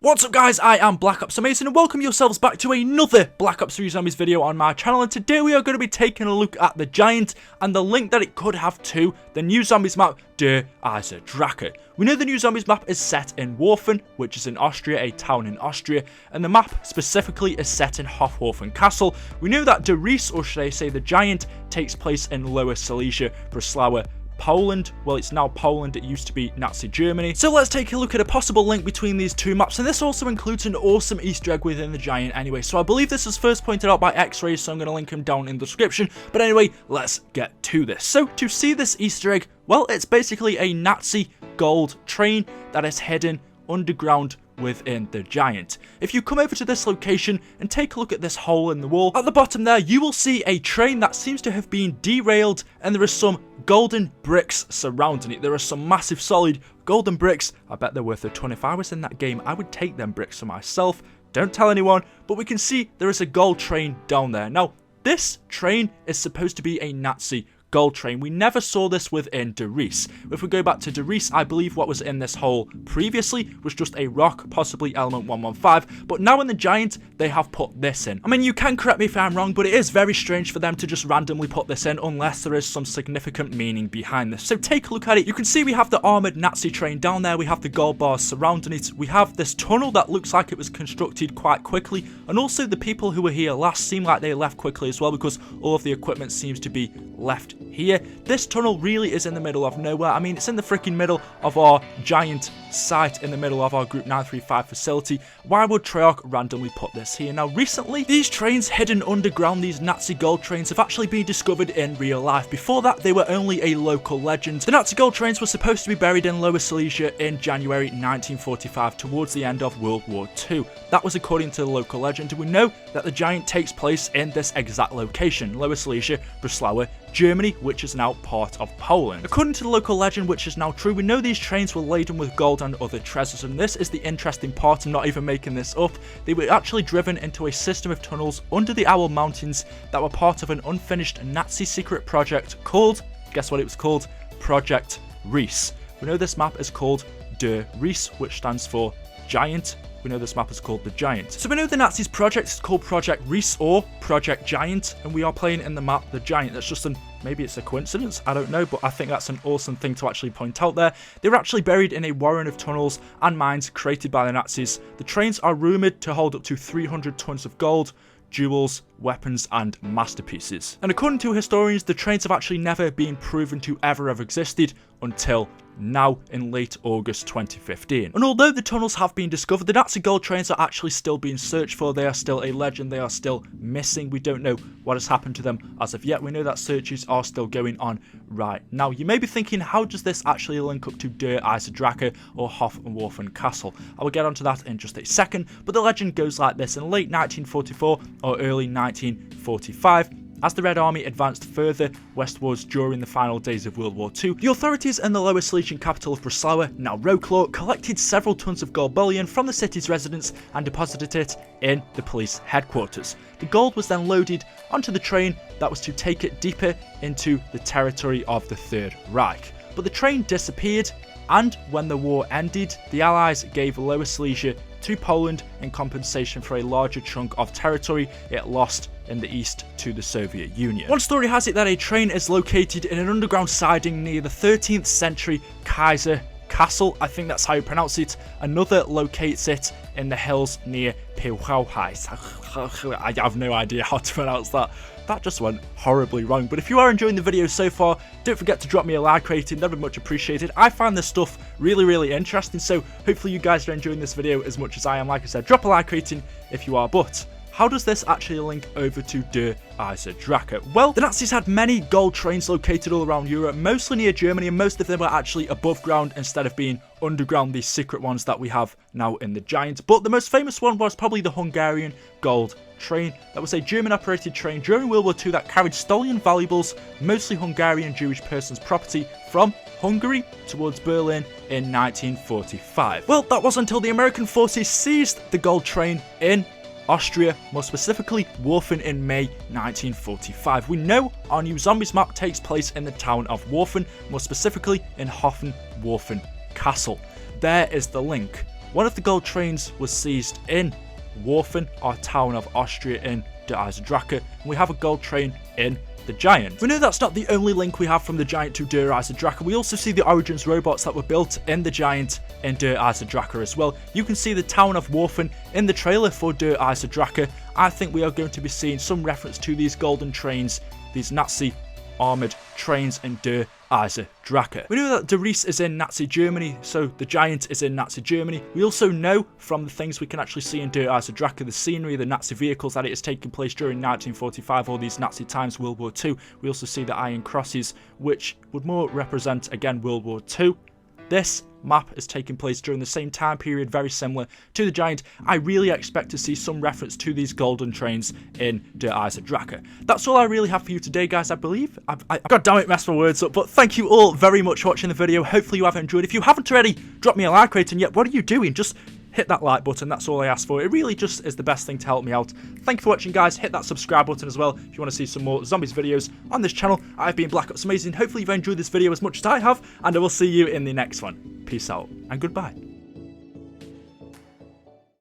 What's up guys, I am BlackOpsAmazing and welcome yourselves back to another Black Ops 3 Zombies video on my channel, and today we are going to be taking a look at the Giant and the link that it could have to the new Zombies map, Eisendrache. We know the new Zombies map is set in Warfen, which is in Austria, a town in Austria, and the map specifically is set in Hofwarfen Castle. We know that Riese, or should I say the Giant, takes place in Lower Silesia, Breslau, Poland. Well, it's now Poland, it used to be Nazi Germany. So let's take a look at a possible link between these two maps, and this also includes an awesome Easter egg within the Giant anyway. So I believe this was first pointed out by X-Ray, so I'm going to link him down in the description. But anyway, let's get to this. So to see this Easter egg, well, it's basically a Nazi gold train that is hidden underground within the Giant. If you come over to this location and take a look at this hole in the wall, at the bottom there you will see a train that seems to have been derailed, and there are some golden bricks surrounding it. There are some massive solid golden bricks. I bet they're worth a ton. If I was in that game, I would take them bricks for myself. Don't tell anyone, but we can see there is a gold train down there. Now, this train is supposed to be a Nazi gold train. We never saw this within Riese. If we go back to Riese, I believe what was in this hole previously was just a rock, possibly element 115, but now in the Giant, they have put this in. I mean, you can correct me if I'm wrong, but it is very strange for them to just randomly put this in unless there is some significant meaning behind this. So take a look at it. You can see we have the armoured Nazi train down there, we have the gold bars surrounding it, we have this tunnel that looks like it was constructed quite quickly, and also the people who were here last seem like they left quickly as well, because all of the equipment seems to be left here. This tunnel really is in the middle of nowhere. I mean, it's in the freaking middle of our Giant site, in the middle of our Group 935 facility. Why would Treyarch randomly put this here? Now, recently, these trains hidden underground, these Nazi gold trains, have actually been discovered in real life. Before that, they were only a local legend. The Nazi gold trains were supposed to be buried in Lower Silesia in January 1945, towards the end of World War II. That was according to the local legend. We know that the Giant takes place in this exact location, Lower Silesia, Breslau, Germany, which is now part of Poland. According to the local legend, which is now true, we know these trains were laden with gold and other treasures, and this is the interesting part. I'm not even making this up. They were actually driven into a system of tunnels under the Owl Mountains that were part of an unfinished Nazi secret project called, guess what it was called? Project Riese. We know this map is called Riese, which stands for Giant. We know this map is called the Giant. So we know the Nazis' project is called Project Riese or Project Giant, and we are playing in the map the Giant. That's just maybe it's a coincidence, I don't know, but I think that's an awesome thing to actually point out there. They were actually buried in a warren of tunnels and mines created by the Nazis. The trains are rumoured to hold up to 300 tons of gold, jewels, weapons, and masterpieces. And according to historians, the trains have actually never been proven to ever have existed until now in late August 2015. And although the tunnels have been discovered, the Nazi gold trains are actually still being searched for. They are still a legend. They are still missing. We don't know what has happened to them as of yet. We know that searches are still going on right now. You may be thinking, how does this actually link up to Eisendrache or Hofwarfen Castle? I will get onto that in just a second, but the legend goes like this. In late 1944 or early 1945, as the Red Army advanced further westwards during the final days of World War II, the authorities in the Lower Silesian capital of Breslau, now Wrocław, collected several tons of gold bullion from the city's residents and deposited it in the police headquarters. The gold was then loaded onto the train that was to take it deeper into the territory of the Third Reich. But the train disappeared, and when the war ended, the Allies gave Lower Silesia to Poland in compensation for a larger chunk of territory it lost in the east to the Soviet Union. One story has it that a train is located in an underground siding near the 13th century Kaiser Castle, I think that's how you pronounce it. Another locates it in the hills near Pilchauheis. I have no idea how to pronounce that. That just went horribly wrong. But if you are enjoying the video so far, don't forget to drop me a like rating, that'd be much appreciated. I find this stuff really interesting, so hopefully you guys are enjoying this video as much as I am. Like I said, drop a like rating if you are. But how does this actually link over to Eisendrache? Well, the Nazis had many gold trains located all around Europe, mostly near Germany, and most of them were actually above ground instead of being underground, these secret ones that we have now in the Giant. But the most famous one was probably the Hungarian gold train. That was a German operated train during World War II that carried stolen valuables, mostly Hungarian Jewish persons' property, from Hungary towards Berlin in 1945. Well, that was until the American forces seized the gold train in Austria, more specifically Warfen, in May 1945. We know our new Zombies map takes place in the town of Warfen, more specifically in Hofwarfen Castle. There is the link. One of the gold trains was seized in Warfen, our town of Austria in the Eisendrache, and we have a gold train in the Giant. We know that's not the only link we have from the Giant to Der Eisendrache. We also see the Origins robots that were built in the Giant in Der Eisendrache as well. You can see the town of Warfen in the trailer for Der Eisendrache. I think we are going to be seeing some reference to these golden trains, these Nazi armoured trains in Der Eisendrache. We know that the Riese is in Nazi Germany, so the Giant is in Nazi Germany. We also know from the things we can actually see in Der Eisendrache, the scenery, the Nazi vehicles, that it is taking place during 1945, all these Nazi times, World War II. We also see the iron crosses, which would more represent, again, World War II. This map is taking place during the same time period, very similar to the Giant. I really expect to see some reference to these golden trains in Der Eisendrache. That's all I really have for you today, guys, I believe. God damn it, messed my words up, but thank you all very much for watching the video. Hopefully you have enjoyed. If you haven't already, drop me a like rating yet. What are you doing? Just hit that like button, that's all I ask for. It really just is the best thing to help me out. Thank you for watching, guys. Hit that subscribe button as well if you want to see some more zombies videos on this channel. I've been BlackOpsAmazing. Hopefully you've enjoyed this video as much as I have, and I will see you in the next one. Peace out, and goodbye.